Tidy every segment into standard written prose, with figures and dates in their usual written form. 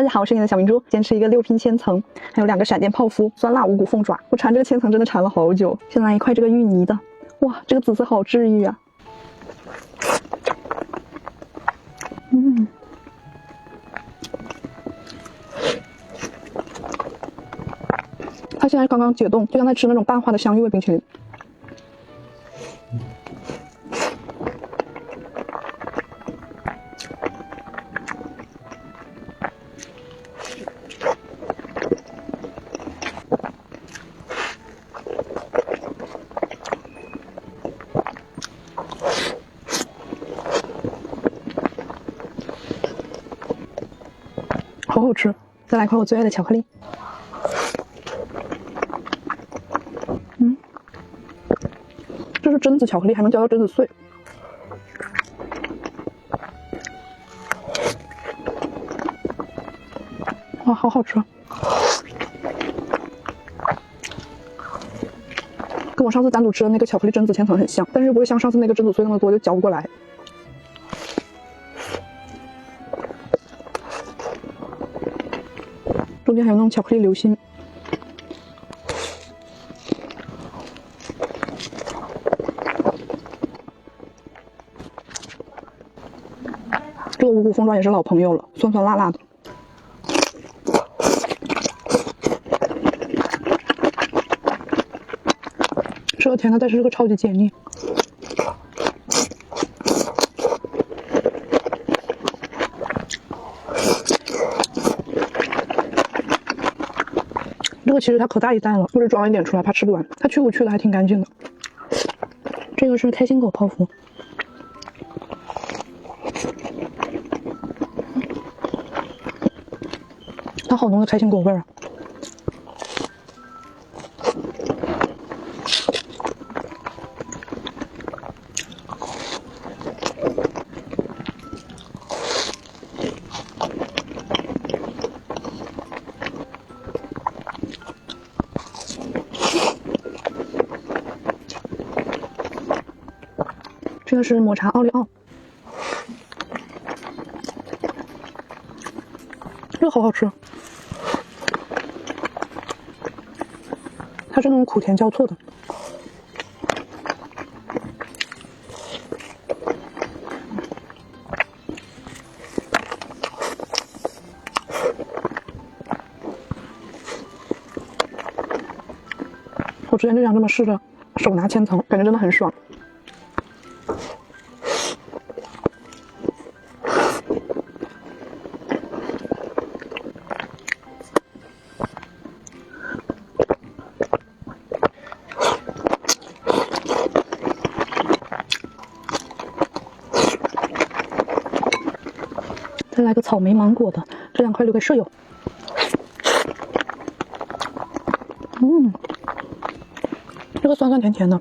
家好，我是你的小明珠，今天吃一个6拼千层，还有2个闪电泡芙，酸辣五谷凤爪。我馋这个千层真的馋了好久。先来一块这个芋泥的，哇，这个紫色好治愈啊！它现在刚刚解冻，就像在吃那种淡化的香芋味冰淇淋。好好吃！再来一块我最爱的巧克力。这是榛子巧克力，还能嚼到榛子碎。哇，好好吃！跟我上次单独吃的那个巧克力榛子千层很像，但是不会像上次那个榛子碎那么多，就嚼不过来。中间还有那种巧克力流心。这个五谷凤爪也是老朋友了，酸酸辣辣的。吃了甜的，但是这个超级解腻。这个其实它可大一袋了，我只装了一点出来，怕吃不完。它去骨去的还挺干净的。这个是开心果泡芙，它好浓的开心果味儿啊！这个是抹茶奥利奥，这个好好吃，它是那种苦甜交错的。我之前就想这么试着手拿千层，感觉真的很爽。再来个草莓芒果的，这2块留给舍友。这个酸酸甜甜的。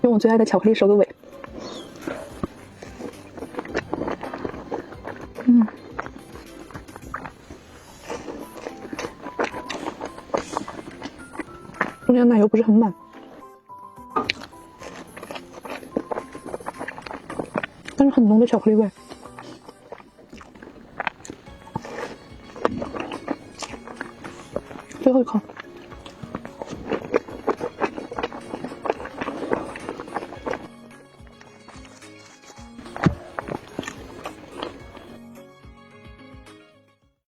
用我最爱的巧克力收个尾。中间奶油不是很满，但是很浓的巧克力味。最后一口。